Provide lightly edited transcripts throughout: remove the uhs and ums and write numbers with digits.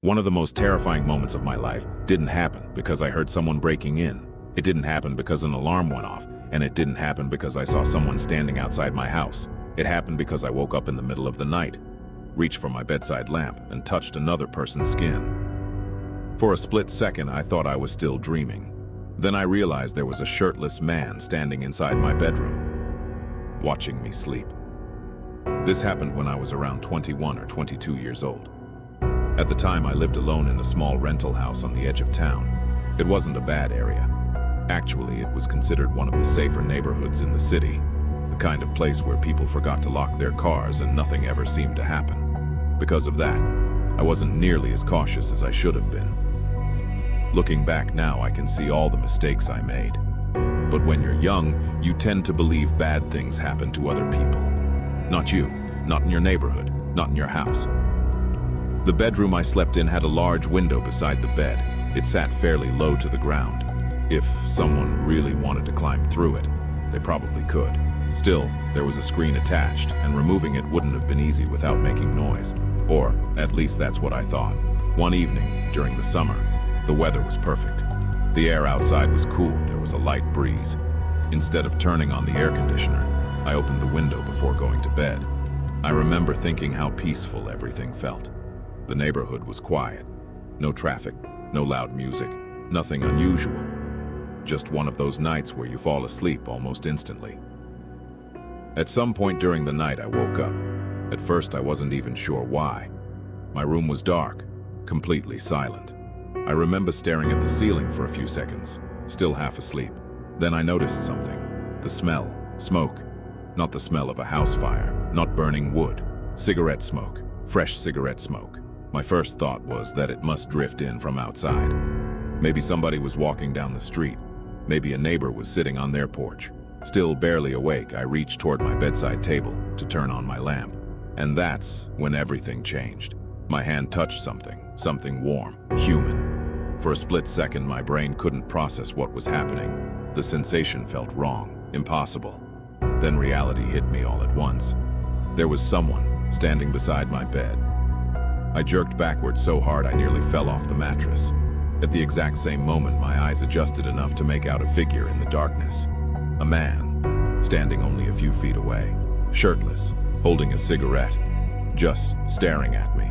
One of the most terrifying moments of my life didn't happen because I heard someone breaking in. It didn't happen because an alarm went off, and it didn't happen because I saw someone standing outside my house. It happened because I woke up in the middle of the night, reached for my bedside lamp, and touched another person's skin. For a split second, I thought I was still dreaming. Then I realized there was a shirtless man standing inside my bedroom, watching me sleep. This happened when I was around 21 or 22 years old. At the time, I lived alone in a small rental house on the edge of town. It wasn't a bad area. Actually, it was considered one of the safer neighborhoods in the city, the kind of place where people forgot to lock their cars and nothing ever seemed to happen. Because of that, I wasn't nearly as cautious as I should have been. Looking back now, I can see all the mistakes I made. But when you're young, you tend to believe bad things happen to other people. Not you, not in your neighborhood, not in your house. The bedroom I slept in had a large window beside the bed. It sat fairly low to the ground. If someone really wanted to climb through it, they probably could. Still, there was a screen attached, and removing it wouldn't have been easy without making noise. Or, at least that's what I thought. One evening, during the summer, the weather was perfect. The air outside was cool, there was a light breeze. Instead of turning on the air conditioner, I opened the window before going to bed. I remember thinking how peaceful everything felt. The neighborhood was quiet. No traffic, no loud music, nothing unusual. Just one of those nights where you fall asleep almost instantly. At some point during the night, I woke up. At first, I wasn't even sure why. My room was dark, completely silent. I remember staring at the ceiling for a few seconds, still half asleep. Then I noticed something. The smell, smoke. Not the smell of a house fire, not burning wood. Cigarette smoke, fresh cigarette smoke. My first thought was that it must drift in from outside. Maybe somebody was walking down the street. Maybe a neighbor was sitting on their porch. Still barely awake, I reached toward my bedside table to turn on my lamp. And that's when everything changed. My hand touched something warm, human. For a split second, my brain couldn't process what was happening. The sensation felt wrong, impossible. Then reality hit me all at once. There was someone standing beside my bed. I jerked backward so hard I nearly fell off the mattress. At the exact same moment, my eyes adjusted enough to make out a figure in the darkness. A man, standing only a few feet away, shirtless, holding a cigarette, just staring at me.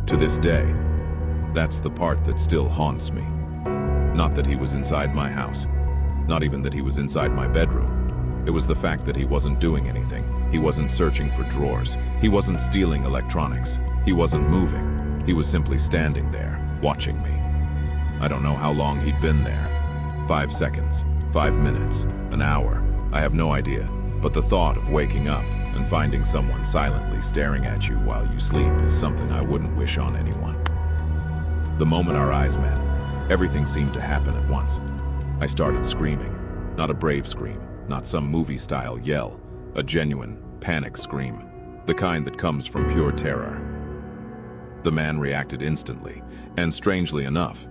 To this day, that's the part that still haunts me. Not that he was inside my house, not even that he was inside my bedroom. It was the fact that he wasn't doing anything. He wasn't searching for drawers. He wasn't stealing electronics. He wasn't moving. He was simply standing there, watching me. I don't know how long he'd been there. 5 seconds, 5 minutes, an hour. I have no idea. But the thought of waking up and finding someone silently staring at you while you sleep is something I wouldn't wish on anyone. The moment our eyes met, everything seemed to happen at once. I started screaming. Not a brave scream, not some movie-style yell, a genuine panic scream, the kind that comes from pure terror. The man reacted instantly, and strangely enough,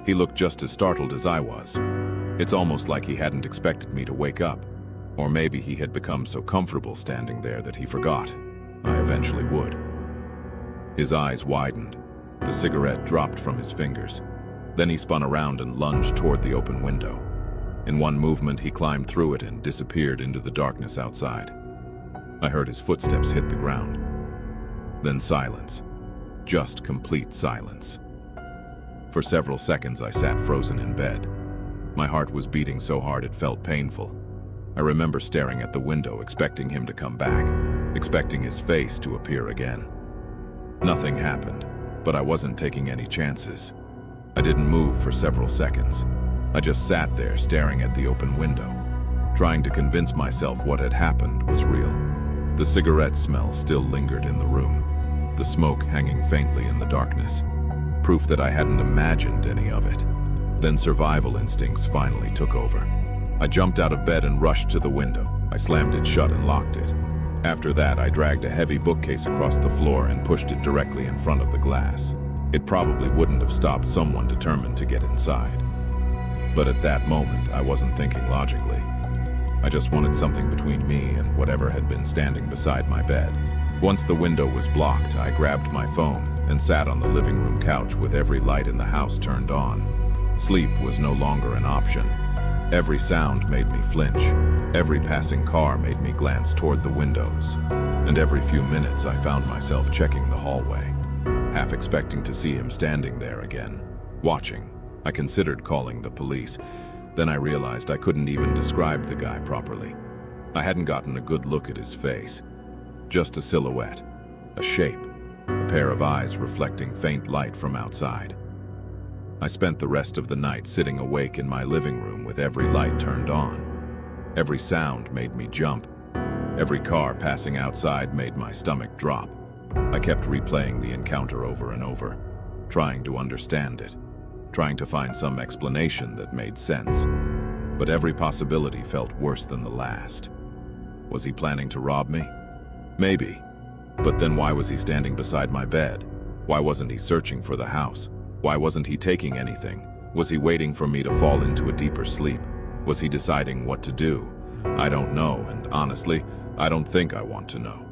he looked just as startled as I was. It's almost like he hadn't expected me to wake up, or maybe he had become so comfortable standing there that he forgot I eventually would. His eyes widened. The cigarette dropped from his fingers. Then he spun around and lunged toward the open window. In one movement, he climbed through it and disappeared into the darkness outside. I heard his footsteps hit the ground. Then silence. Just complete silence. For several seconds, I sat frozen in bed. My heart was beating so hard it felt painful. I remember staring at the window, expecting him to come back, expecting his face to appear again. Nothing happened, but I wasn't taking any chances. I didn't move for several seconds. I just sat there staring at the open window, trying to convince myself what had happened was real. The cigarette smell still lingered in the room, the smoke hanging faintly in the darkness, proof that I hadn't imagined any of it. Then survival instincts finally took over. I jumped out of bed and rushed to the window. I slammed it shut and locked it. After that, I dragged a heavy bookcase across the floor and pushed it directly in front of the glass. It probably wouldn't have stopped someone determined to get inside. But at that moment, I wasn't thinking logically. I just wanted something between me and whatever had been standing beside my bed. Once the window was blocked, I grabbed my phone and sat on the living room couch with every light in the house turned on. Sleep was no longer an option. Every sound made me flinch. Every passing car made me glance toward the windows. And every few minutes I found myself checking the hallway, half expecting to see him standing there again, watching. I considered calling the police. Then I realized I couldn't even describe the guy properly. I hadn't gotten a good look at his face. Just a silhouette, a shape, a pair of eyes reflecting faint light from outside. I spent the rest of the night sitting awake in my living room with every light turned on. Every sound made me jump. Every car passing outside made my stomach drop. I kept replaying the encounter over and over, trying to understand it, trying to find some explanation that made sense. But every possibility felt worse than the last. Was he planning to rob me? Maybe. But then why was he standing beside my bed? Why wasn't he searching for the house? Why wasn't he taking anything? Was he waiting for me to fall into a deeper sleep? Was he deciding what to do? I don't know, and honestly, I don't think I want to know.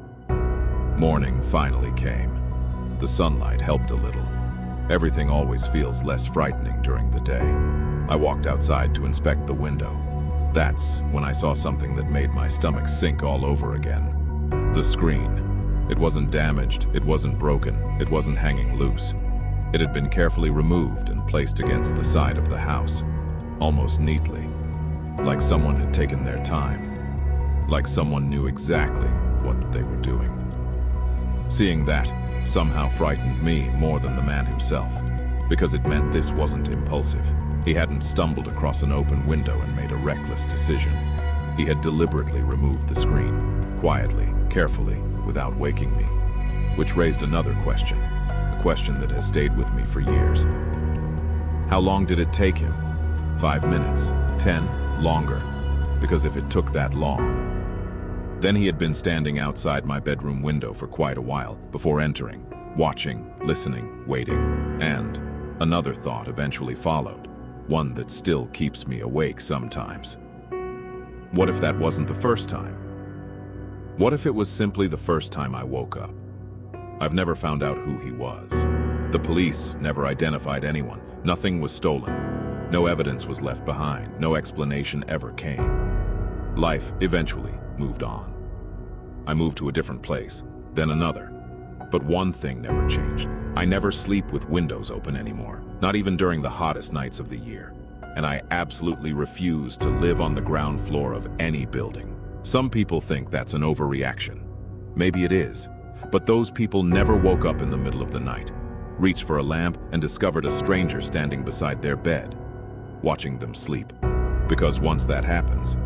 Morning finally came. The sunlight helped a little. Everything always feels less frightening during the day. I walked outside to inspect the window. That's when I saw something that made my stomach sink all over again. The screen. It wasn't damaged, it wasn't broken, it wasn't hanging loose. It had been carefully removed and placed against the side of the house, almost neatly, like someone had taken their time, like someone knew exactly what they were doing. Seeing that somehow frightened me more than the man himself, because it meant this wasn't impulsive. He hadn't stumbled across an open window and made a reckless decision. He had deliberately removed the screen, quietly, carefully, without waking me, which raised another question. A question that has stayed with me for years. How long did it take him? 5 minutes? 10? Longer? Because if it took that long. Then he had been standing outside my bedroom window for quite a while before entering, watching, listening, waiting, and another thought eventually followed, one that still keeps me awake sometimes. What if that wasn't the first time? What if it was simply the first time I woke up? I've never found out who he was. The police never identified anyone. Nothing was stolen. No evidence was left behind. No explanation ever came. Life eventually moved on. I moved to a different place, then another. But one thing never changed. I never sleep with windows open anymore, not even during the hottest nights of the year. And I absolutely refuse to live on the ground floor of any building. Some people think that's an overreaction. Maybe it is. But those people never woke up in the middle of the night, reached for a lamp, and discovered a stranger standing beside their bed, watching them sleep. Because once that happens,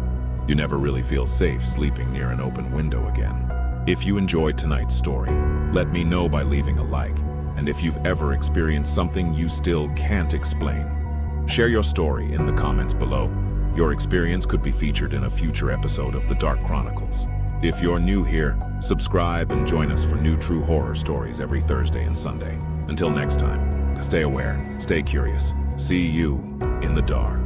you never really feel safe sleeping near an open window again. If you enjoyed tonight's story, let me know by leaving a like. And if you've ever experienced something you still can't explain, share your story in the comments below. Your experience could be featured in a future episode of The Dark Chronicles. If you're new here, subscribe and join us for new true horror stories every Thursday and Sunday. Until next time, stay aware, stay curious. See you in the dark.